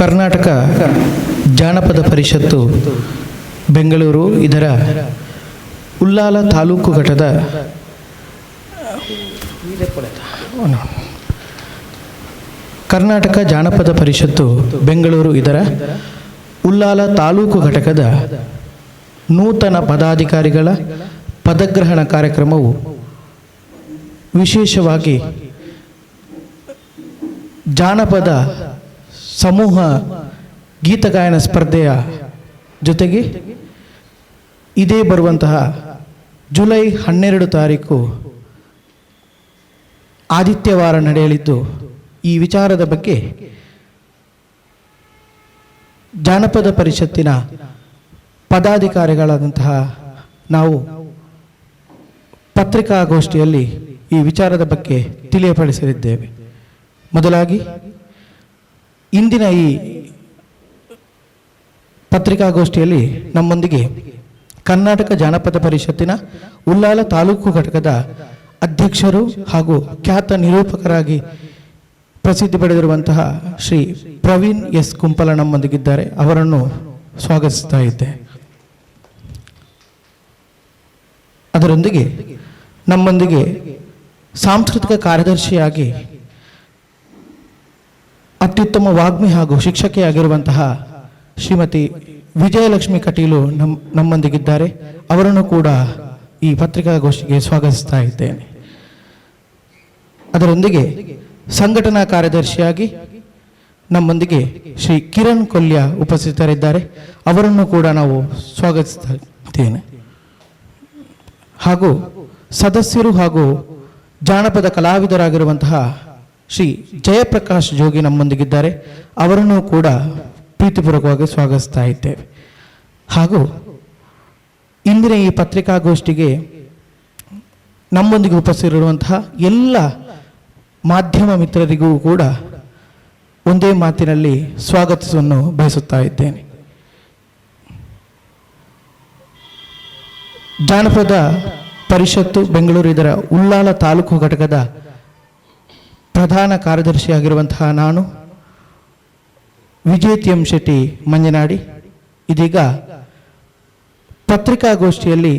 ಕರ್ನಾಟಕ ಜಾನಪದ ಪರಿಷತ್ತು ಬೆಂಗಳೂರು ಇದರ ಉಳ್ಳಾಲ ತಾಲೂಕು ಘಟದ ಕರ್ನಾಟಕ ಜಾನಪದ ಪರಿಷತ್ತು ಬೆಂಗಳೂರು ಇದರ ಉಳ್ಳಾಲ ತಾಲೂಕು ಘಟಕದ ನೂತನ ಪದಾಧಿಕಾರಿಗಳ ಪದಗ್ರಹಣ ಕಾರ್ಯಕ್ರಮವು ವಿಶೇಷವಾಗಿ ಜಾನಪದ ಸಮೂಹ ಗೀತಗಾಯನ ಸ್ಪರ್ಧೆಯ ಜೊತೆಗೆ ಇದೇ ಬರುವಂತಹ ಜುಲೈ 12 ತಾರೀಕು ಆದಿತ್ಯವಾರ ನಡೆಯಲಿದ್ದು ಈ ವಿಚಾರದ ಬಗ್ಗೆ ಜಾನಪದ ಪರಿಷತ್ತಿನ ಪದಾಧಿಕಾರಿಗಳಾದಂತಹ ನಾವು ಪತ್ರಿಕಾಗೋಷ್ಠಿಯಲ್ಲಿ ಈ ವಿಚಾರದ ಬಗ್ಗೆ ತಿಳಿಯಪಡಿಸಲಿದ್ದೇವೆ. ಮೊದಲಾಗಿ ಇಂದಿನ ಈ ಪತ್ರಿಕಾಗೋಷ್ಠಿಯಲ್ಲಿ ನಮ್ಮೊಂದಿಗೆ ಕರ್ನಾಟಕ ಜಾನಪದ ಪರಿಷತ್ತಿನ ಉಳ್ಳಾಲ ತಾಲೂಕು ಘಟಕದ ಅಧ್ಯಕ್ಷರು ಹಾಗೂ ಖ್ಯಾತ ನಿರೂಪಕರಾಗಿ ಪ್ರಸಿದ್ಧಿ ಪಡೆದಿರುವಂತಹ ಶ್ರೀ ಪ್ರವೀಣ್ ಎಸ್ ಕುಂಪಲ ನಮ್ಮೊಂದಿಗಿದ್ದಾರೆ. ಅವರನ್ನು ಸ್ವಾಗತಿಸ್ತಾ ಇದ್ದೆ. ಅದರೊಂದಿಗೆ ನಮ್ಮೊಂದಿಗೆ ಸಾಂಸ್ಕೃತಿಕ ಕಾರ್ಯದರ್ಶಿಯಾಗಿ ಅತ್ಯುತ್ತಮ ವಾಗ್ಮಿ ಹಾಗೂ ಶಿಕ್ಷಕಿಯಾಗಿರುವಂತಹ ಶ್ರೀಮತಿ ವಿಜಯಲಕ್ಷ್ಮಿ ಕಟೀಲು ನಮ್ಮೊಂದಿಗಿದ್ದಾರೆ. ಅವರನ್ನು ಕೂಡ ಈ ಪತ್ರಿಕಾಗೋಷ್ಠಿಗೆ ಸ್ವಾಗತಿಸ್ತಾ ಇದ್ದೇನೆ. ಅದರೊಂದಿಗೆ ಸಂಘಟನಾ ಕಾರ್ಯದರ್ಶಿಯಾಗಿ ನಮ್ಮೊಂದಿಗೆ ಶ್ರೀ ಕಿರಣ್ ಕೊಲ್ಯ ಉಪಸ್ಥಿತರಿದ್ದಾರೆ. ಅವರನ್ನು ಕೂಡ ನಾವು ಸ್ವಾಗತಿಸ್ತಾ ಇದ್ದೇನೆ. ಹಾಗೂ ಸದಸ್ಯರು ಹಾಗೂ ಜಾನಪದ ಕಲಾವಿದರಾಗಿರುವಂತಹ ಶ್ರೀ ಜಯಪ್ರಕಾಶ್ ಜೋಗಿ ನಮ್ಮೊಂದಿಗಿದ್ದಾರೆ. ಅವರನ್ನು ಕೂಡ ಪ್ರೀತಿಪೂರ್ವಕವಾಗಿ ಸ್ವಾಗತಿಸ್ತಾ ಇದ್ದೇವೆ. ಹಾಗೂ ಇಂದಿನ ಈ ಪತ್ರಿಕಾಗೋಷ್ಠಿಗೆ ನಮ್ಮೊಂದಿಗೆ ಉಪಸ್ಥಿತರಿರುವಂತಹ ಎಲ್ಲ ಮಾಧ್ಯಮ ಮಿತ್ರರಿಗೂ ಕೂಡ ಒಂದೇ ಮಾತಿನಲ್ಲಿ ಸ್ವಾಗತಿಸವನ್ನು ಬಯಸುತ್ತಾ ಇದ್ದೇನೆ. ಜಾನಪದ ಪರಿಷತ್ತು ಬೆಂಗಳೂರು ಇದರ ಉಳ್ಳಾಲ ತಾಲೂಕು ಘಟಕದ ಪ್ರಧಾನ ಕಾರ್ಯದರ್ಶಿಯಾಗಿರುವಂತಹ ನಾನು ವಿಜಯ್ ಎಂ ಶೆಟ್ಟಿ ಮಂಜನಾಡಿ ಇದೀಗ ಪತ್ರಿಕಾಗೋಷ್ಠಿಯಲ್ಲಿ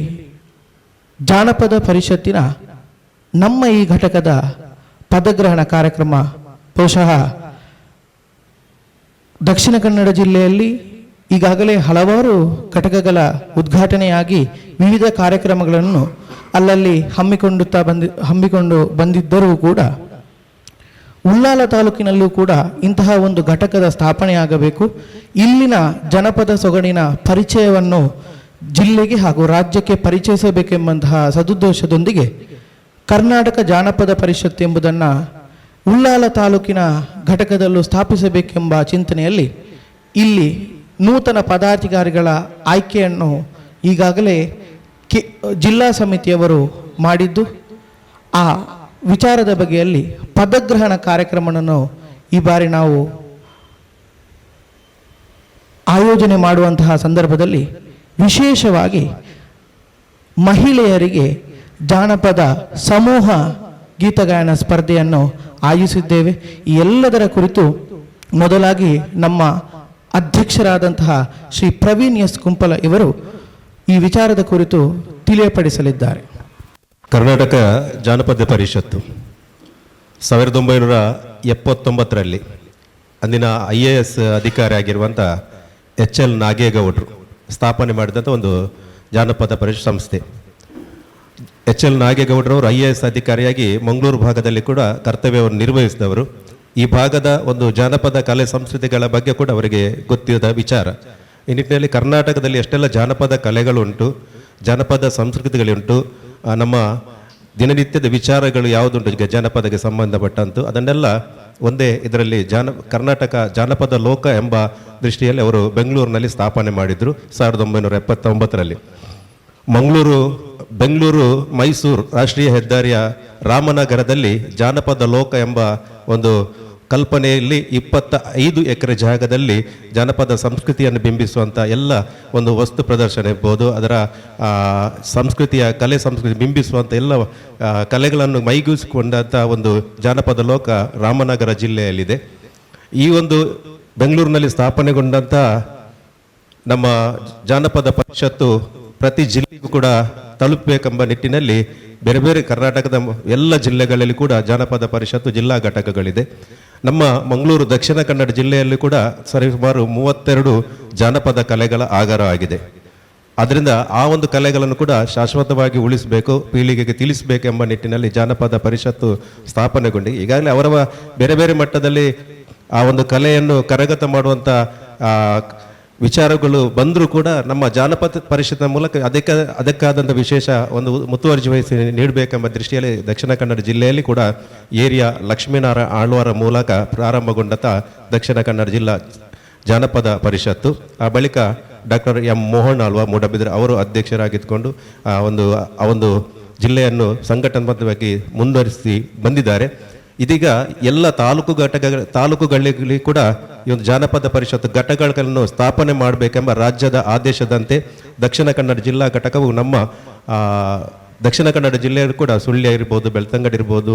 ಜಾನಪದ ಪರಿಷತ್ತಿನ ನಮ್ಮ ಈ ಘಟಕದ ಪದಗ್ರಹಣ ಕಾರ್ಯಕ್ರಮ ಬಹುಶಃ ದಕ್ಷಿಣ ಕನ್ನಡ ಜಿಲ್ಲೆಯಲ್ಲಿ ಈಗಾಗಲೇ ಹಲವಾರು ಘಟಕಗಳ ಉದ್ಘಾಟನೆಯಾಗಿ ವಿವಿಧ ಕಾರ್ಯಕ್ರಮಗಳನ್ನು ಅಲ್ಲಲ್ಲಿ ಹಮ್ಮಿಕೊಂಡು ಬಂದಿದ್ದರೂ ಕೂಡ ಉಳ್ಳಾಲ ತಾಲೂಕಿನಲ್ಲೂ ಕೂಡ ಇಂತಹ ಒಂದು ಘಟಕದ ಸ್ಥಾಪನೆಯಾಗಬೇಕು, ಇಲ್ಲಿನ ಜನಪದ ಸೊಗಡಿನ ಪರಿಚಯವನ್ನು ಜಿಲ್ಲೆಗೆ ಹಾಗೂ ರಾಜ್ಯಕ್ಕೆ ಪರಿಚಯಿಸಬೇಕೆಂಬಂತಹ ಸದುದ್ದೇಶದೊಂದಿಗೆ ಕರ್ನಾಟಕ ಜಾನಪದ ಪರಿಷತ್ ಎಂಬುದನ್ನು ಉಳ್ಳಾಲ ತಾಲೂಕಿನ ಘಟಕದಲ್ಲೂ ಸ್ಥಾಪಿಸಬೇಕೆಂಬ ಚಿಂತನೆಯಲ್ಲಿ ಇಲ್ಲಿ ನೂತನ ಪದಾಧಿಕಾರಿಗಳ ಆಯ್ಕೆಯನ್ನು ಈಗಾಗಲೇ ಜಿಲ್ಲಾ ಸಮಿತಿಯವರು ಮಾಡಿದ್ದು, ಆ ವಿಚಾರದ ಬಗೆಯಲ್ಲಿ ಪದಗ್ರಹಣ ಕಾರ್ಯಕ್ರಮವನ್ನು ಈ ಬಾರಿ ನಾವು ಆಯೋಜನೆ ಮಾಡುವಂತಹ ಸಂದರ್ಭದಲ್ಲಿ ವಿಶೇಷವಾಗಿ ಮಹಿಳೆಯರಿಗೆ ಜಾನಪದ ಸಮೂಹ ಗೀತಗಾಯನ ಸ್ಪರ್ಧೆಯನ್ನು ಆಯೋಜಿಸಿದ್ದೇವೆ. ಈ ಎಲ್ಲದರ ಕುರಿತು ಮೊದಲಾಗಿ ನಮ್ಮ ಅಧ್ಯಕ್ಷರಾದಂತಹ ಶ್ರೀ ಪ್ರವೀಣ್ ಎಸ್ ಕುಂಪಲ ಇವರು ಈ ವಿಚಾರದ ಕುರಿತು ತಿಳಿಯಪಡಿಸಲಿದ್ದಾರೆ. ಕರ್ನಾಟಕ ಜಾನಪದ ಪರಿಷತ್ತು 1979ರಲ್ಲಿ ಅಂದಿನ IAS ಅಧಿಕಾರಿ ಆಗಿರುವಂಥ HL ನಾಗೇಗೌಡರು ಸ್ಥಾಪನೆ ಮಾಡಿದಂಥ ಒಂದು ಜಾನಪದ ಪರಿಷತ್ ಸಂಸ್ಥೆ. HL ನಾಗೇಗೌಡರವರು IAS ಅಧಿಕಾರಿಯಾಗಿ ಮಂಗಳೂರು ಭಾಗದಲ್ಲಿ ಕೂಡ ಕರ್ತವ್ಯವನ್ನು ನಿರ್ವಹಿಸಿದವರು. ಈ ಭಾಗದ ಒಂದು ಜಾನಪದ ಕಲೆ ಸಂಸ್ಕೃತಿಗಳ ಬಗ್ಗೆ ಕೂಡ ಅವರಿಗೆ ಗೊತ್ತಿದ್ದ ವಿಚಾರ. ಈ ನಿಟ್ಟಿನಲ್ಲಿ ಕರ್ನಾಟಕದಲ್ಲಿ ಎಷ್ಟೆಲ್ಲ ಜಾನಪದ ಕಲೆಗಳುಂಟು, ಜಾನಪದ ಸಂಸ್ಕೃತಿಗಳುಂಟು, ನಮ್ಮ ದಿನನಿತ್ಯದ ವಿಚಾರಗಳು ಯಾವುದುಂಟು ಈಗ ಜಾನಪದಕ್ಕೆ ಸಂಬಂಧಪಟ್ಟಂತು ಅದನ್ನೆಲ್ಲ ಒಂದೇ ಇದರಲ್ಲಿ ಕರ್ನಾಟಕ ಜಾನಪದ ಲೋಕ ಎಂಬ ದೃಷ್ಟಿಯಲ್ಲಿ ಅವರು ಬೆಂಗಳೂರಿನಲ್ಲಿ ಸ್ಥಾಪನೆ ಮಾಡಿದರು 1979ರಲ್ಲಿ. ಬೆಂಗಳೂರು ಮೈಸೂರು ರಾಷ್ಟ್ರೀಯ ಹೆದ್ದಾರಿಯ ರಾಮನಗರದಲ್ಲಿ ಜಾನಪದ ಲೋಕ ಎಂಬ ಒಂದು ಕಲ್ಪನೆಯಲ್ಲಿ 25 ಎಕರೆ ಜಾಗದಲ್ಲಿ ಜಾನಪದ ಸಂಸ್ಕೃತಿಯನ್ನು ಬಿಂಬಿಸುವಂಥ ಎಲ್ಲ ಒಂದು ವಸ್ತು ಪ್ರದರ್ಶನ ಇರ್ಬೋದು, ಅದರ ಸಂಸ್ಕೃತಿಯ ಕಲೆ ಸಂಸ್ಕೃತಿ ಬಿಂಬಿಸುವಂಥ ಎಲ್ಲ ಕಲೆಗಳನ್ನು ಮೈಗೂಡಿಸಿಕೊಂಡಂಥ ಒಂದು ಜಾನಪದ ಲೋಕ ರಾಮನಗರ ಜಿಲ್ಲೆಯಲ್ಲಿದೆ. ಈ ಒಂದು ಬೆಂಗಳೂರಿನಲ್ಲಿ ಸ್ಥಾಪನೆಗೊಂಡಂಥ ನಮ್ಮ ಜಾನಪದ ಪರಿಷತ್ತು ಪ್ರತಿ ಜಿಲ್ಲೆಗೂ ಕೂಡ ತಲುಪಬೇಕೆಂಬ ನಿಟ್ಟಿನಲ್ಲಿ ಬೇರೆ ಬೇರೆ ಕರ್ನಾಟಕದ ಎಲ್ಲ ಜಿಲ್ಲೆಗಳಲ್ಲಿ ಕೂಡ ಜಾನಪದ ಪರಿಷತ್ತು ಜಿಲ್ಲಾ ಘಟಕಗಳಿದೆ. ನಮ್ಮ ಮಂಗಳೂರು ದಕ್ಷಿಣ ಕನ್ನಡ ಜಿಲ್ಲೆಯಲ್ಲಿ ಕೂಡ ಸರಿಸುಮಾರು 32 ಜಾನಪದ ಕಲೆಗಳ ಆಗರ ಆಗಿದೆ. ಅದರಿಂದ ಆ ಒಂದು ಕಲೆಗಳನ್ನು ಕೂಡ ಶಾಶ್ವತವಾಗಿ ಉಳಿಸಬೇಕು, ಪೀಳಿಗೆಗೆ ತಿಳಿಸಬೇಕೆಂಬ ನಿಟ್ಟಿನಲ್ಲಿ ಜಾನಪದ ಪರಿಷತ್ತು ಸ್ಥಾಪನೆಗೊಂಡು ಈಗಾಗಲೇ ಅವರ ಬೇರೆ ಬೇರೆ ಮಟ್ಟದಲ್ಲಿ ಆ ಒಂದು ಕಲೆಯನ್ನು ಕರಗತ ಮಾಡುವಂಥ ವಿಚಾರಗಳು ಬಂದರೂ ಕೂಡ ನಮ್ಮ ಜಾನಪದ ಪರಿಷತ್ತಿನ ಮೂಲಕ ಅದಕ್ಕಾದಂಥ ವಿಶೇಷ ಒಂದು ಮುತುವರ್ಜಿ ವಹಿಸಿ ನೀಡಬೇಕೆಂಬ ದೃಷ್ಟಿಯಲ್ಲಿ ದಕ್ಷಿಣ ಕನ್ನಡ ಜಿಲ್ಲೆಯಲ್ಲಿ ಕೂಡ ಏರಿಯಾ ಲಕ್ಷ್ಮೀನಾರಾಯಣ ಆಳ್ವಾರ ಮೂಲಕ ಪ್ರಾರಂಭಗೊಂಡಂಥ ದಕ್ಷಿಣ ಕನ್ನಡ ಜಿಲ್ಲಾ ಜಾನಪದ ಪರಿಷತ್ತು. ಆ ಬಳಿಕ ಡಾಕ್ಟರ್ ಎಂ ಮೋಹನ್ ಆಳ್ವ ಮೂಡಬಿದ್ರೆ ಅವರು ಅಧ್ಯಕ್ಷರಾಗಿದ್ದುಕೊಂಡು ಆ ಒಂದು ಜಿಲ್ಲೆಯನ್ನು ಸಂಘಟನಾತ್ಮಕವಾಗಿ ಮುಂದುವರಿಸಿ ಬಂದಿದ್ದಾರೆ. ಇದೀಗ ಎಲ್ಲ ತಾಲೂಕುಗಳಲ್ಲಿ ಕೂಡ ಈ ಒಂದು ಜಾನಪದ ಪರಿಷತ್ತು ಘಟಕಗಳನ್ನು ಸ್ಥಾಪನೆ ಮಾಡಬೇಕೆಂಬ ರಾಜ್ಯದ ಆದೇಶದಂತೆ ದಕ್ಷಿಣ ಕನ್ನಡ ಜಿಲ್ಲಾ ಘಟಕವು ನಮ್ಮ ದಕ್ಷಿಣ ಕನ್ನಡ ಜಿಲ್ಲೆಯಲ್ಲೂ ಕೂಡ ಸುಳ್ಯ ಇರ್ಬೋದು, ಬೆಳ್ತಂಗಡಿ ಇರ್ಬೋದು,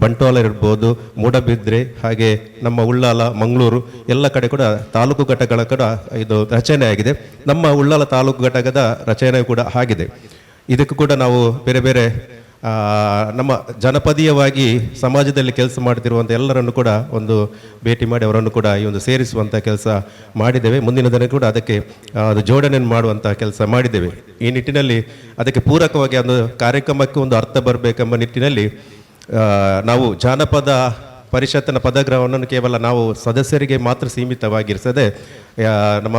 ಬಂಟ್ವಾಳ ಇರ್ಬೋದು, ಮೂಡಬಿದ್ರೆ, ಹಾಗೆ ನಮ್ಮ ಉಳ್ಳಾಲ, ಮಂಗಳೂರು ಎಲ್ಲ ಕಡೆ ಕೂಡ ತಾಲೂಕು ಘಟಕಗಳ ಕೂಡ ಇದು ರಚನೆ ಆಗಿದೆ. ನಮ್ಮ ಉಳ್ಳಾಲ ತಾಲೂಕು ಘಟಕದ ರಚನೆ ಕೂಡ ಆಗಿದೆ. ಇದಕ್ಕೂ ಕೂಡ ನಾವು ಬೇರೆ ಬೇರೆ ನಮ್ಮ ಜನಪದೀಯವಾಗಿ ಸಮಾಜದಲ್ಲಿ ಕೆಲಸ ಮಾಡ್ತಿರುವಂಥ ಎಲ್ಲರನ್ನು ಕೂಡ ಒಂದು ಭೇಟಿ ಮಾಡಿ ಅವರನ್ನು ಕೂಡ ಈ ಒಂದು ಸೇರಿಸುವಂಥ ಕೆಲಸ ಮಾಡಿದ್ದೇವೆ. ಮುಂದಿನ ದಿನ ಕೂಡ ಅದಕ್ಕೆ ಜೋಡಣೆ ಮಾಡುವಂಥ ಕೆಲಸ ಮಾಡಿದ್ದೇವೆ. ಈ ನಿಟ್ಟಿನಲ್ಲಿ ಅದಕ್ಕೆ ಪೂರಕವಾಗಿ ಒಂದು ಕಾರ್ಯಕ್ರಮಕ್ಕೆ ಒಂದು ಅರ್ಥ ಬರಬೇಕೆಂಬ ನಿಟ್ಟಿನಲ್ಲಿ ನಾವು ಜಾನಪದ ಪರಿಷತ್ತಿನ ಪದಗ್ರಹವನ್ನು ಕೇವಲ ನಾವು ಸದಸ್ಯರಿಗೆ ಮಾತ್ರ ಸೀಮಿತವಾಗಿರಿಸದೆ ನಮ್ಮ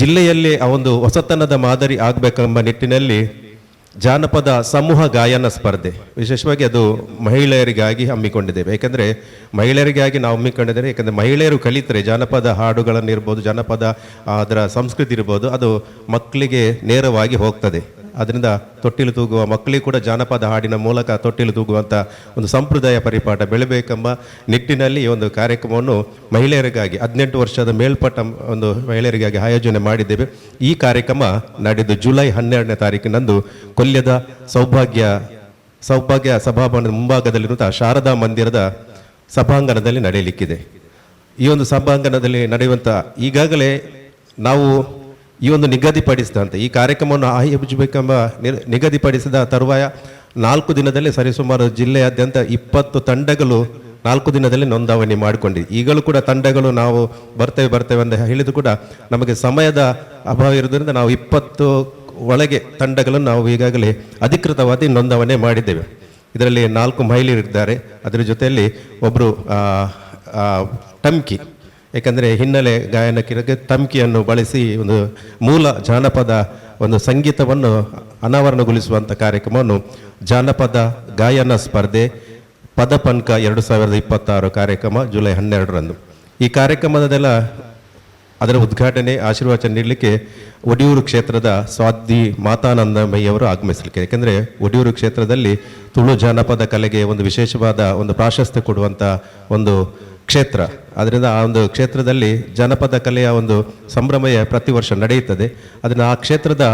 ಜಿಲ್ಲೆಯಲ್ಲಿ ಆ ಒಂದು ಹೊಸತನದ ಮಾದರಿ ಆಗಬೇಕೆಂಬ ನಿಟ್ಟಿನಲ್ಲಿ ಜಾನಪದ ಸಮೂಹ ಗಾಯನ ಸ್ಪರ್ಧೆ ವಿಶೇಷವಾಗಿ ಅದು ಮಹಿಳೆಯರಿಗಾಗಿ ಹಮ್ಮಿಕೊಂಡಿದ್ದೇವೆ. ಯಾಕೆಂದರೆ ಮಹಿಳೆಯರಿಗಾಗಿ ನಾವು ಹಮ್ಮಿಕೊಂಡಿದ್ದೇವೆ. ಯಾಕೆಂದರೆ ಮಹಿಳೆಯರು ಕಲಿತರೆ ಜಾನಪದ ಹಾಡುಗಳನ್ನಿರ್ಬೋದು, ಜಾನಪದ ಅದರ ಸಂಸ್ಕೃತಿ ಇರ್ಬೋದು, ಅದು ಮಕ್ಕಳಿಗೆ ನೇರವಾಗಿ ಹೋಗ್ತದೆ. ಅದರಿಂದ ತೊಟ್ಟಿಲು ತೂಗುವ ಮಕ್ಕಳಿಗೆ ಕೂಡ ಜಾನಪದ ಹಾಡಿನ ಮೂಲಕ ತೊಟ್ಟಿಲು ತೂಗುವಂಥ ಒಂದು ಸಂಪ್ರದಾಯ ಪರಿಪಾಠ ಬೆಳಬೇಕೆಂಬ ನಿಟ್ಟಿನಲ್ಲಿ ಈ ಒಂದು ಕಾರ್ಯಕ್ರಮವನ್ನು ಮಹಿಳೆಯರಿಗಾಗಿ 18 ವರ್ಷದ ಮೇಲ್ಪಟ್ಟ ಒಂದು ಮಹಿಳೆಯರಿಗಾಗಿ ಆಯೋಜನೆ ಮಾಡಿದ್ದೇವೆ. ಈ ಕಾರ್ಯಕ್ರಮ ನಾಡಿದ್ದು ಜುಲೈ 12ನೇ ತಾರೀಕಿನಂದು ಕೊಲ್ಯದ ಸೌಭಾಗ್ಯ ಸಭಾಭವನದ ಮುಂಭಾಗದಲ್ಲಿರುವಂಥ ಶಾರದಾ ಮಂದಿರದ ಸಭಾಂಗಣದಲ್ಲಿ ನಡೆಯಲಿಕ್ಕಿದೆ. ಈ ಒಂದು ಸಭಾಂಗಣದಲ್ಲಿ ನಡೆಯುವಂಥ ಈಗಾಗಲೇ ನಾವು ಈ ಒಂದು ನಿಗದಿಪಡಿಸಿದಂತೆ ಈ ಕಾರ್ಯಕ್ರಮವನ್ನು ಆಯೋಜಿಸಬೇಕೆಂಬ ನಿಗದಿಪಡಿಸಿದ ತರುವಾಯ 4 ದಿನದಲ್ಲಿ ಸರಿಸುಮಾರು ಜಿಲ್ಲೆಯಾದ್ಯಂತ 20 ತಂಡಗಳು 4 ದಿನದಲ್ಲಿ ನೋಂದಣಿ ಮಾಡಿಕೊಂಡಿವೆ. ಈಗಲೂ ಕೂಡ ತಂಡಗಳು ನಾವು ಬರ್ತೇವೆ ಅಂತ ಹೇಳಿದ್ರು ಕೂಡ ನಮಗೆ ಸಮಯದ ಅಭಾವ ಇರೋದ್ರಿಂದ ನಾವು 20 ಒಳಗೆ ತಂಡಗಳನ್ನು ನಾವು ಈಗಾಗಲೇ ಅಧಿಕೃತವಾಗಿ ನೋಂದಣಿ ಮಾಡಿದ್ದೇವೆ. ಇದರಲ್ಲಿ 4 ಮಹಿಳೆಯರಿದ್ದಾರೆ. ಅದರ ಜೊತೆಯಲ್ಲಿ ಒಬ್ಬರು ಟಮ್ಕಿ, ಏಕೆಂದರೆ ಹಿನ್ನೆಲೆ ಗಾಯನಕ್ಕೆ ತಮ್ಕಿಯನ್ನು ಬಳಸಿ ಒಂದು ಮೂಲ ಜಾನಪದ ಒಂದು ಸಂಗೀತವನ್ನು ಅನಾವರಣಗೊಳಿಸುವಂಥ ಕಾರ್ಯಕ್ರಮವನ್ನು ಜಾನಪದ ಗಾಯನ ಸ್ಪರ್ಧೆ ಪದಪಂಕ 2026 ಕಾರ್ಯಕ್ರಮ ಜುಲೈ 12ರಂದು. ಈ ಕಾರ್ಯಕ್ರಮದಲ್ಲ ಅದರ ಉದ್ಘಾಟನೆ ಆಶೀರ್ವಚನ ನೀಡಲಿಕ್ಕೆ ಒಡಿಯೂರು ಕ್ಷೇತ್ರದ ಸ್ವಾತಿ ಮಾತಾನಂದಮಯ್ಯವರು ಆಗಮಿಸಲಿಕ್ಕೆ. ಯಾಕೆಂದರೆ ಒಡಿಯೂರು ಕ್ಷೇತ್ರದಲ್ಲಿ ತುಳು ಜಾನಪದ ಕಲೆಗೆ ಒಂದು ವಿಶೇಷವಾದ ಒಂದು ಪ್ರಾಶಸ್ತ್ಯ ಕೊಡುವಂಥ ಒಂದು ಕ್ಷೇತ್ರ. ಅದರಿಂದ ಆ ಒಂದು ಕ್ಷೇತ್ರದಲ್ಲಿ ಜನಪದ ಕಲೆಯ ಒಂದು ಸಂಭ್ರಮಯ ಪ್ರತಿ ವರ್ಷ ನಡೆಯುತ್ತದೆ. ಅದನ್ನು ಆ ಕ್ಷೇತ್ರದ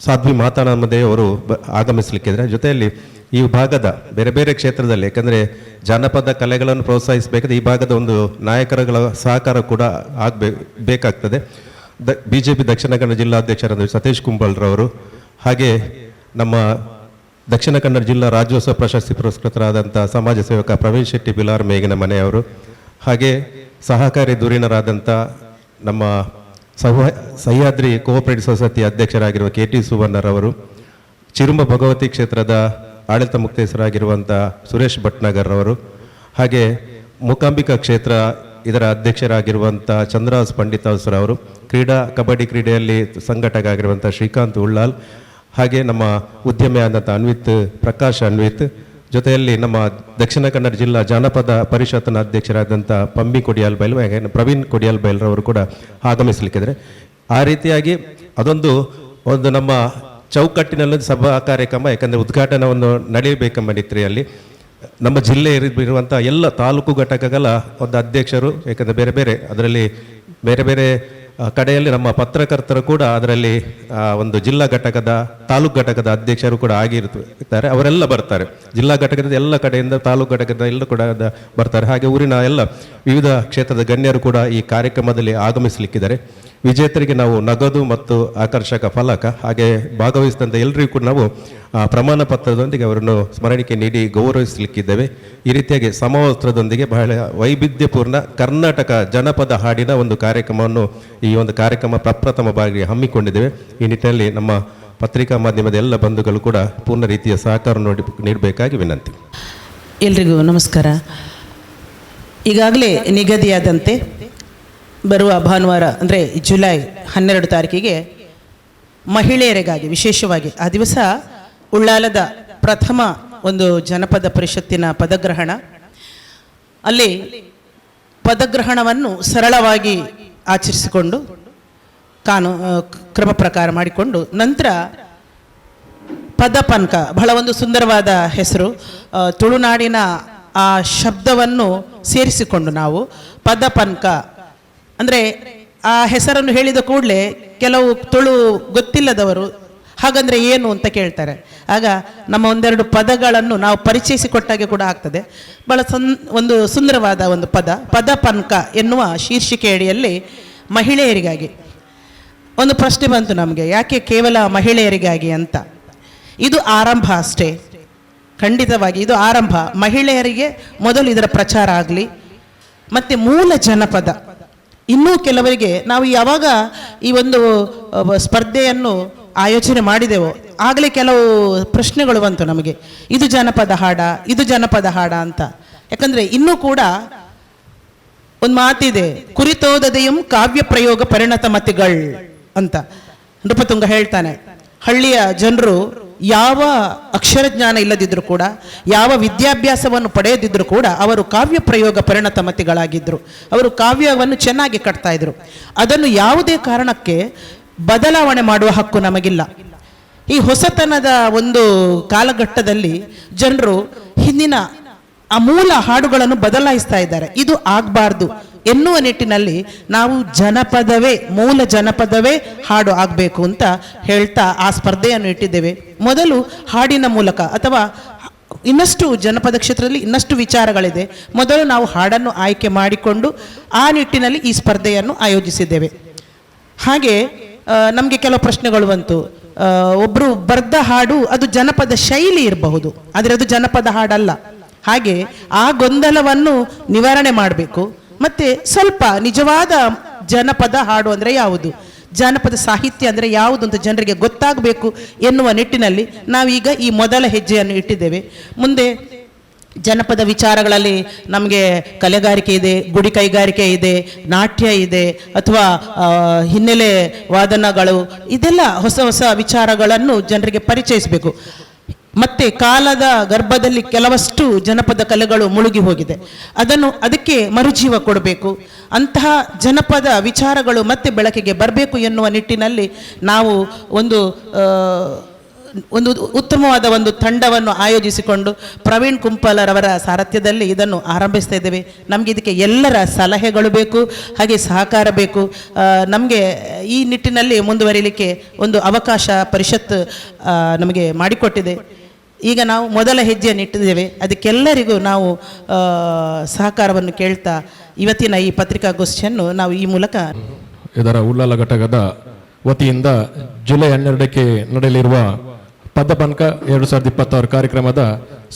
ಸಾಧ್ವಿ ಮಾತಾನಂದಮಯ್ಯವರು ಆಗಮಿಸಲಿಕ್ಕಿದ್ರೆ ಜೊತೆಯಲ್ಲಿ ಈ ಭಾಗದ ಬೇರೆ ಬೇರೆ ಕ್ಷೇತ್ರದಲ್ಲಿ, ಯಾಕಂದರೆ ಜಾನಪದ ಕಲೆಗಳನ್ನು ಪ್ರೋತ್ಸಾಹಿಸಬೇಕಾದ್ರೆ ಈ ಭಾಗದ ಒಂದು ನಾಯಕರುಗಳ ಸಹಕಾರ ಕೂಡ ಬೇಕಾಗ್ತದೆ. BJP ದಕ್ಷಿಣ ಕನ್ನಡ ಜಿಲ್ಲಾಧ್ಯಕ್ಷರಾದ ಸತೀಶ್ ಕುಂಬಲ್ರವರು, ಹಾಗೆ ನಮ್ಮ ದಕ್ಷಿಣ ಕನ್ನಡ ಜಿಲ್ಲಾ ರಾಜ್ಯೋತ್ಸವ ಪ್ರಶಸ್ತಿ ಪುರಸ್ಕೃತರಾದಂಥ ಸಮಾಜ ಸೇವಕ ಪ್ರವೀಣ್ ಶೆಟ್ಟಿ ಬಿಲಾರ್ ಮೇಗಿನ ಮನೆಯವರು, ಹಾಗೆ ಸಹಕಾರಿ ಧುರೀಣರಾದಂಥ ನಮ್ಮ ಸಹ್ಯಾದ್ರಿ ಕೋಆಪರೇಟಿವ್ ಸೊಸೈಟಿ ಅಧ್ಯಕ್ಷರಾಗಿರುವ KT ಸುವರ್ಣರವರು, ಚಿರುಂಬ ಭಗವತಿ ಕ್ಷೇತ್ರದ ಆಡಳಿತ ಮುಕ್ತೇಸರಾಗಿರುವಂಥ ಸುರೇಶ್ ಭಟ್ನಗರ್ ಅವರು, ಹಾಗೆ ಮೂಕಾಂಬಿಕಾ ಕ್ಷೇತ್ರ ಇದರ ಅಧ್ಯಕ್ಷರಾಗಿರುವಂಥ ಚಂದ್ರಾಸ್ ಪಂಡಿತಾಸ್ರ ಅವರು, ಕಬಡ್ಡಿ ಕ್ರೀಡೆಯಲ್ಲಿ ಸಂಘಟಕ ಆಗಿರುವಂಥ ಶ್ರೀಕಾಂತ್ ಉಳ್ಳಾಲ್, ಹಾಗೆ ನಮ್ಮ ಉದ್ಯಮಿ ಆದಂಥ ಪ್ರಕಾಶ್ ಅನ್ವಿತ್, ಜೊತೆಯಲ್ಲಿ ನಮ್ಮ ದಕ್ಷಿಣ ಕನ್ನಡ ಜಿಲ್ಲಾ ಜಾನಪದ ಪರಿಷತ್ನ ಅಧ್ಯಕ್ಷರಾದಂಥ ಪಂಬಿ ಕೊಡಿಯಾಲ್ ಬೈಲ್, ಪ್ರವೀಣ್ ಕೊಡಿಯಾಲ್ ಬೈಲ್ರವರು ಕೂಡ ಆಗಮಿಸಲಿಕ್ಕಿದ್ದಾರೆ. ಆ ರೀತಿಯಾಗಿ ಅದೊಂದು ನಮ್ಮ ಚೌಕಟ್ಟಿನಲ್ಲಿ ಸಭಾ ಕಾರ್ಯಕ್ರಮ, ಯಾಕಂದರೆ ಉದ್ಘಾಟನವನ್ನು ನಡೆಯಬೇಕೆಂಬ ನಿಟ್ಟಿನಲ್ಲಿ ನಮ್ಮ ಜಿಲ್ಲೆ ಇರುವಂಥ ಎಲ್ಲ ತಾಲೂಕು ಘಟಕಗಳ ಒಂದು ಅಧ್ಯಕ್ಷರು, ಯಾಕಂದರೆ ಬೇರೆ ಬೇರೆ ಅದರಲ್ಲಿ ಬೇರೆ ಬೇರೆ ಕಡೆಯಲ್ಲಿ ನಮ್ಮ ಪತ್ರಕರ್ತರು ಕೂಡ ಅದರಲ್ಲಿ ಒಂದು ಜಿಲ್ಲಾ ಘಟಕದ ತಾಲೂಕು ಘಟಕದ ಅಧ್ಯಕ್ಷರು ಕೂಡ ಆಗಿರ್ತಾರೆ, ಅವರೆಲ್ಲ ಬರ್ತಾರೆ. ಜಿಲ್ಲಾ ಘಟಕದ ಎಲ್ಲ ಕಡೆಯಿಂದ, ತಾಲೂಕು ಘಟಕದ ಎಲ್ಲ ಕೂಡ ಬರ್ತಾರೆ. ಹಾಗೆ ಊರಿನ ಎಲ್ಲ ವಿವಿಧ ಕ್ಷೇತ್ರದ ಗಣ್ಯರು ಕೂಡ ಈ ಕಾರ್ಯಕ್ರಮದಲ್ಲಿ ಆಗಮಿಸಲಿಕ್ಕಿದ್ದಾರೆ. ವಿಜೇತರಿಗೆ ನಾವು ನಗದು ಮತ್ತು ಆಕರ್ಷಕ ಫಲಕ, ಹಾಗೆ ಭಾಗವಹಿಸಿದಂಥ ಎಲ್ಲರಿಗೂ ಕೂಡ ನಾವು ಪ್ರಮಾಣ ಪತ್ರದೊಂದಿಗೆ ಅವರನ್ನು ಸ್ಮರಣಿಕೆ ನೀಡಿ ಗೌರವಿಸಲಿಕ್ಕಿದ್ದೇವೆ. ಈ ರೀತಿಯಾಗಿ ಸಮವಸ್ತ್ರದೊಂದಿಗೆ ಬಹಳ ವೈವಿಧ್ಯಪೂರ್ಣ ಕರ್ನಾಟಕ ಜನಪದ ಹಾಡಿನ ಒಂದು ಕಾರ್ಯಕ್ರಮವನ್ನು ಈ ಒಂದು ಕಾರ್ಯಕ್ರಮ ಪ್ರಪ್ರಥಮ ಬಾರಿಗೆ ಹಮ್ಮಿಕೊಂಡಿದ್ದೇವೆ. ಈ ನಿಟ್ಟಿನಲ್ಲಿ ನಮ್ಮ ಪತ್ರಿಕಾ ಮಾಧ್ಯಮದ ಎಲ್ಲ ಬಂಧುಗಳು ಕೂಡ ಪೂರ್ಣ ರೀತಿಯ ಸಹಕಾರ ನೀಡಬೇಕಾಗಿ ವಿನಂತಿ. ಎಲ್ರಿಗೂ ನಮಸ್ಕಾರ. ಈಗಾಗಲೇ ನಿಗದಿಯಾದಂತೆ ಬರುವ ಭಾನುವಾರ ಅಂದರೆ ಜುಲೈ 12 ತಾರೀಕಿಗೆ ಮಹಿಳೆಯರಿಗಾಗಿ ವಿಶೇಷವಾಗಿ ಆ ದಿವಸ ಉಳ್ಳಾಲದ ಪ್ರಥಮ ಒಂದು ಜನಪದ ಪರಿಷತ್ತಿನ ಪದಗ್ರಹಣ. ಅಲ್ಲಿ ಪದಗ್ರಹಣವನ್ನು ಸರಳವಾಗಿ ಆಚರಿಸಿಕೊಂಡು ಕ್ರಮ ಪ್ರಕಾರ ಮಾಡಿಕೊಂಡು ನಂತರ ಪದಪನ್ಕ, ಬಹಳ ಒಂದು ಸುಂದರವಾದ ಹೆಸರು, ತುಳುನಾಡಿನ ಆ ಶಬ್ದವನ್ನು ಸೇರಿಸಿಕೊಂಡು ನಾವು ಪದಪನ್ಕ ಅಂದರೆ ಆ ಹೆಸರನ್ನು ಹೇಳಿದ ಕೂಡಲೇ ಕೆಲವು ತುಳು ಗೊತ್ತಿಲ್ಲದವರು ಹಾಗಂದರೆ ಏನು ಅಂತ ಕೇಳ್ತಾರೆ. ಆಗ ನಮ್ಮ ಒಂದೆರಡು ಪದಗಳನ್ನು ನಾವು ಪರಿಚಯಿಸಿಕೊಟ್ಟಾಗೆ ಕೂಡ ಆಗ್ತದೆ. ಭಾಳ ಒಂದು ಸುಂದರವಾದ ಒಂದು ಪದಪನ್ಕ ಎನ್ನುವ ಶೀರ್ಷಿಕೆ ಅಡಿಯಲ್ಲಿ ಮಹಿಳೆಯರಿಗಾಗಿ ಒಂದು ಪ್ರಶ್ನೆ ಬಂತು ನಮಗೆ, ಯಾಕೆ ಕೇವಲ ಮಹಿಳೆಯರಿಗಾಗಿ ಅಂತ. ಇದು ಆರಂಭ ಅಷ್ಟೇ, ಖಂಡಿತವಾಗಿ ಇದು ಆರಂಭ. ಮಹಿಳೆಯರಿಗೆ ಮೊದಲು ಇದರ ಪ್ರಚಾರ ಆಗಲಿ. ಮತ್ತು ಮೂಲ ಜನಪದ ಇನ್ನೂ ಕೆಲವರಿಗೆ ನಾವು ಯಾವಾಗ ಈ ಒಂದು ಸ್ಪರ್ಧೆಯನ್ನು ಆಯೋಜನೆ ಮಾಡಿದೆವೋ ಆಗಲೇ ಕೆಲವು ಪ್ರಶ್ನೆಗಳು ಬಂತು ನಮಗೆ, ಇದು ಜನಪದ ಹಾಡ, ಇದು ಜನಪದ ಹಾಡ ಅಂತ. ಯಾಕಂದರೆ ಇನ್ನೂ ಕೂಡ ಒಂದು ಮಾತಿದೆ, ಕುರಿತೋದದೆಯಂ ಕಾವ್ಯ ಪ್ರಯೋಗ ಪರಿಣತ ಮತಿಗಳ್ ಅಂತ ನೃಪತುಂಗ ಹೇಳ್ತಾನೆ. ಹಳ್ಳಿಯ ಜನರು ಯಾವ ಅಕ್ಷರ ಜ್ಞಾನ ಇಲ್ಲದಿದ್ದರೂ ಕೂಡ, ಯಾವ ವಿದ್ಯಾಭ್ಯಾಸವನ್ನು ಪಡೆಯದಿದ್ದರೂ ಕೂಡ ಅವರು ಕಾವ್ಯ ಪ್ರಯೋಗ ಪರಿಣತ ಮತಿಗಳಾಗಿದ್ದರು. ಅವರು ಕಾವ್ಯವನ್ನು ಚೆನ್ನಾಗಿ ಕಟ್ತಾ ಇದ್ರು. ಅದನ್ನು ಯಾವುದೇ ಕಾರಣಕ್ಕೆ ಬದಲಾವಣೆ ಮಾಡುವ ಹಕ್ಕು ನಮಗಿಲ್ಲ. ಈ ಹೊಸತನದ ಒಂದು ಕಾಲಘಟ್ಟದಲ್ಲಿ ಜನರು ಹಿಂದಿನ ಆ ಮೂಲ ಹಾಡುಗಳನ್ನು ಬದಲಾಯಿಸ್ತಾ ಇದ್ದಾರೆ. ಇದು ಆಗಬಾರ್ದು ಎನ್ನುವ ನಿಟ್ಟಿನಲ್ಲಿ ನಾವು ಜನಪದವೇ, ಮೂಲ ಜನಪದವೇ ಹಾಡು ಆಗಬೇಕು ಅಂತ ಹೇಳ್ತಾ ಆ ಸ್ಪರ್ಧೆಯನ್ನು ಇಟ್ಟಿದ್ದೇವೆ. ಮೊದಲು ಹಾಡಿನ ಮೂಲಕ, ಅಥವಾ ಇನ್ನಷ್ಟು ಜನಪದ ಕ್ಷೇತ್ರದಲ್ಲಿ ಇನ್ನಷ್ಟು ವಿಚಾರಗಳಿದೆ, ಮೊದಲು ನಾವು ಹಾಡನ್ನು ಆಯ್ಕೆ ಮಾಡಿಕೊಂಡು ಆ ನಿಟ್ಟಿನಲ್ಲಿ ಈ ಸ್ಪರ್ಧೆಯನ್ನು ಆಯೋಜಿಸಿದ್ದೇವೆ. ಹಾಗೆ ನಮಗೆ ಕೆಲವು ಪ್ರಶ್ನೆಗಳು ಬಂತು. ಒಬ್ಬರು ಬರೆದ ಹಾಡು ಅದು ಜನಪದ ಶೈಲಿ ಇರಬಹುದು, ಆದರೆ ಅದು ಜನಪದ ಹಾಡಲ್ಲ. ಹಾಗೆ ಆ ಗೊಂದಲವನ್ನು ನಿವಾರಣೆ ಮಾಡಬೇಕು. ಮತ್ತು ಸ್ವಲ್ಪ ನಿಜವಾದ ಜನಪದ ಹಾಡು ಅಂದರೆ ಯಾವುದು, ಜಾನಪದ ಸಾಹಿತ್ಯ ಅಂದರೆ ಯಾವುದು ಅಂತ ಜನರಿಗೆ ಗೊತ್ತಾಗಬೇಕು ಎನ್ನುವ ನಿಟ್ಟಿನಲ್ಲಿ ನಾವೀಗ ಈ ಮೊದಲ ಹೆಜ್ಜೆಯನ್ನು ಇಟ್ಟಿದ್ದೇವೆ. ಮುಂದೆ ಜನಪದ ವಿಚಾರಗಳಲ್ಲಿ ನಮಗೆ ಕಲೆಗಾರಿಕೆ ಇದೆ, ಗುಡಿ ಕೈಗಾರಿಕೆ ಇದೆ, ನಾಟ್ಯ ಇದೆ, ಅಥವಾ ಹಿನ್ನೆಲೆ ವಾದನಗಳು, ಇದೆಲ್ಲ ಹೊಸ ಹೊಸ ವಿಚಾರಗಳನ್ನು ಜನರಿಗೆ ಪರಿಚಯಿಸಬೇಕು. ಮತ್ತೆ ಕಾಲದ ಗರ್ಭದಲ್ಲಿ ಕೆಲವಷ್ಟು ಜನಪದ ಕಲೆಗಳು ಮುಳುಗಿ ಹೋಗಿದೆ, ಅದಕ್ಕೆ ಮರುಜೀವ ಕೊಡಬೇಕು. ಅಂತಹ ಜನಪದ ವಿಚಾರಗಳು ಮತ್ತೆ ಬೆಳಕಿಗೆ ಬರಬೇಕು ಎನ್ನುವ ನಿಟ್ಟಿನಲ್ಲಿ ನಾವು ಒಂದು ಉತ್ತಮವಾದ ಒಂದು ತಂಡವನ್ನು ಆಯೋಜಿಸಿಕೊಂಡು ಪ್ರವೀಣ್ ಕುಂಪಲರವರ ಸಾರಥ್ಯದಲ್ಲಿ ಇದನ್ನು ಆರಂಭಿಸ್ತಾ ಇದ್ದೇವೆ. ನಮಗೆ ಇದಕ್ಕೆ ಎಲ್ಲರ ಸಲಹೆಗಳು ಬೇಕು, ಹಾಗೆ ಸಹಕಾರ ಬೇಕು. ನಮಗೆ ಈ ನಿಟ್ಟಿನಲ್ಲಿ ಮುಂದುವರಿಲಿಕ್ಕೆ ಒಂದು ಅವಕಾಶ ಪರಿಷತ್ ನಮಗೆ ಮಾಡಿಕೊಟ್ಟಿದೆ. ಈಗ ನಾವು ಮೊದಲ ಹೆಜ್ಜೆಯನ್ನು ಇಟ್ಟಿದ್ದೇವೆ. ಅದಕ್ಕೆಲ್ಲರಿಗೂ ನಾವು ಸಹಕಾರವನ್ನು ಕೇಳ್ತಾ ಇವತ್ತಿನ ಈ ಪತ್ರಿಕಾಗೋಷ್ಠಿಯನ್ನು ನಾವು ಈ ಮೂಲಕ ಇದರ ಉಳ್ಳಾಲ ಘಟಕದ ವತಿಯಿಂದ ಜುಲೈ 12ಕ್ಕೆ ನಡೆಯಲಿರುವ ಪದಪನ್ಕ 2026 ಕಾರ್ಯಕ್ರಮದ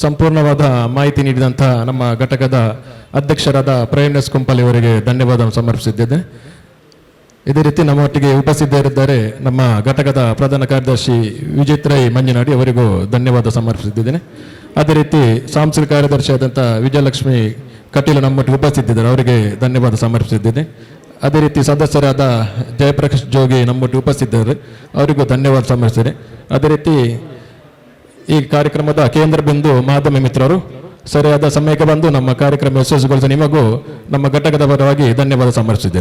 ಸಂಪೂರ್ಣವಾದ ಮಾಹಿತಿ ನೀಡಿದಂತಹ ನಮ್ಮ ಘಟಕದ ಅಧ್ಯಕ್ಷರಾದ ಪ್ರವೀಣ್ ಎಸ್ ಕುಂಪಲ್ ಅವರಿಗೆ ಧನ್ಯವಾದ ಸಮರ್ಪಿಸಿದ್ದೇನೆ. ಇದೇ ರೀತಿ ನಮ್ಮೊಟ್ಟಿಗೆ ಉಪಸ್ಥಿತರಿದ್ದಾರೆ ನಮ್ಮ ಘಟಕದ ಪ್ರಧಾನ ಕಾರ್ಯದರ್ಶಿ ವಿಜಿತ್ ರೈ ಮಂಜನಾಡಿ, ಅವರಿಗೂ ಧನ್ಯವಾದ ಸಮರ್ಪಿಸಿದ್ದೇನೆ. ಅದೇ ರೀತಿ ಸಾಂಸ್ಕೃತಿಕ ಕಾರ್ಯದರ್ಶಿಯಾದಂಥ ವಿಜಯಲಕ್ಷ್ಮಿ ಕಟೀಲು ನಮ್ಮೊಟ್ಟಿಗೆ ಉಪಸ್ಥಿತಿದ್ದಾರೆ, ಅವರಿಗೆ ಧನ್ಯವಾದ ಸಮರ್ಪಿಸಿದ್ದೇನೆ. ಅದೇ ರೀತಿ ಸದಸ್ಯರಾದ ಜಯಪ್ರಕಾಶ್ ಜೋಗಿ ನಮ್ಮೊಟ್ಟಿಗೆ ಉಪಸ್ಥಿತಿದ್ದಾರೆ, ಅವರಿಗೂ ಧನ್ಯವಾದ ಸಮರ್ಪಿಸಿದ್ದೇನೆ. ಅದೇ ರೀತಿ ಈ ಕಾರ್ಯಕ್ರಮದ ಕೇಂದ್ರ ಬಿಂದು ಮಾಧ್ಯಮ ಮಿತ್ರರು ಸರಿಯಾದ ಸಮಯಕ್ಕೆ ಬಂದು ನಮ್ಮ ಕಾರ್ಯಕ್ರಮ ಯಶಸ್ವಿಗೊಳಿಸಿ ನಿಮಗೂ ನಮ್ಮ ಘಟಕದ ಪರವಾಗಿ ಧನ್ಯವಾದ ಸಮರ್ಪಿಸಿದ್ದೇನೆ.